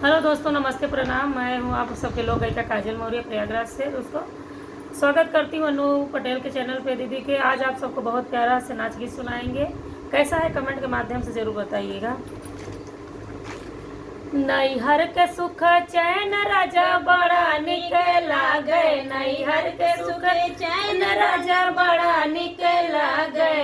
Hello दोस्तों, नमस्ते, प्रणाम। मैं हूं आप सबके लोग गायिका काजल मौर्य प्रयागराज से। दोस्तों, स्वागत करती हूं अनु पटेल के चैनल पे दीदी के। आज आप सबको बहुत प्यारा से नाच गीत सुनाएंगे। कैसा है कमेंट के माध्यम से ज़रूर बताइएगा। नैहर के सुख चैन राजा बड़ा निक लागे, नैहर के सुख चैन राजा बड़ा निक लागे।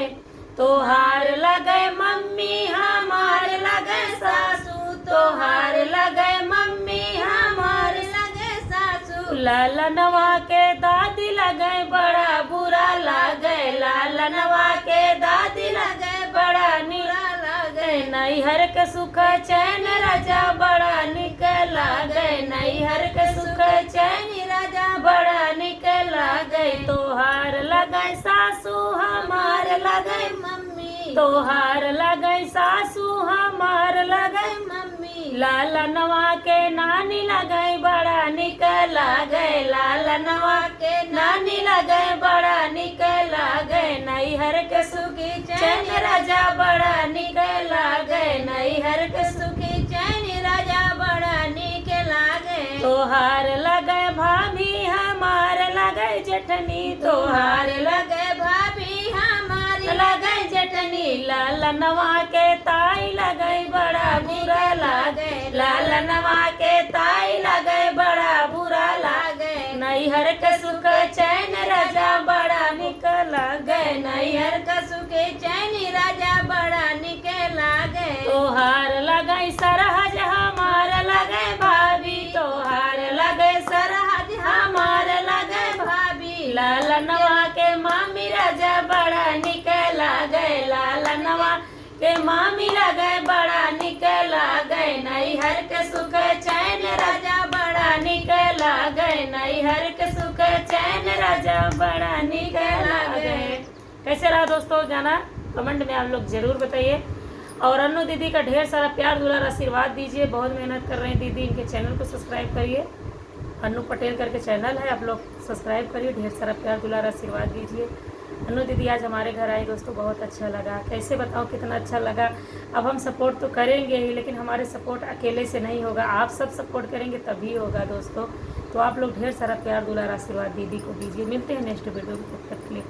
तोहार लगे मम्मी हमार लगे सासू, तोहार लगे मम्मी हमार लगे सासू। लालनवा के दादी लगे बड़ा बुरा लागे, लालनवा के दादी लगे बड़ा निरा लागे। नैहर के सुख चैन राजा बड़ा निक लागे, नैहर के सुख चैन राजा बड़ा निक लागे। तोहार लगे सासू हमार लगे मम्मी, तोहार लगे सासू हमार लगे मम्मी। लालनवा के नानी लगे बड़ा निक लागे, लालनवा के नानी लगे बड़ा निक लागे। नैहर के सुखी चैन राजा बड़ा निक लागे, नैहर के सुखी चैन राजा बड़ा निक लागे। तोहार लगे भाभी हमार लगे जेठनी, तोहार लगे भाभी हमार लगे जेठनी। लालनवा के ताई लगे बड़ा बुरा लागे, लालनवा के ताई लगे बड़ा बुरा लागे। नैहर के सुख चैन राजा बड़ा निक लागे, नैहर के सुख चैन राजा बड़ा निक लागे। तोहार लगे सरहज हमार लगे भाभी, तोहार लगे सरहज हमार लगे भाभी। लालनवा के मामी राजा बड़ा निक लागे, लालनवा के मामी लगे बड़ा निक लागे। नैहर के सुख चैन राजा बड़ा निक लागे, नैहर के सुख चैन राजा बड़ा निक लागे। कैसे रहा दोस्तों गाना? कमेंट में आप लोग जरूर बताइए। और अनु दीदी का ढेर सारा प्यार दुलार आशीर्वाद दीजिए। बहुत मेहनत कर रहे हैं दीदी, इनके चैनल को सब्सक्राइब करिए। अनु पटेल करके चैनल है, आप लोग सब्सक्राइब करिए। ढेर सारा प्यार दुलार आशीर्वाद दीजिए। अनु दीदी आज हमारे घर आई दोस्तों, बहुत अच्छा लगा। कैसे बताऊं कितना अच्छा लगा। अब हम सपोर्ट तो करेंगे ही, लेकिन हमारे सपोर्ट अकेले से नहीं होगा, आप सब सपोर्ट करेंगे तभी होगा दोस्तों। तो आप लोग ढेर सारा प्यार दुलार आशीर्वाद दीदी को दीजिए। मिलते हैं नेक्स्ट वीडियो में, तब तक के लिए।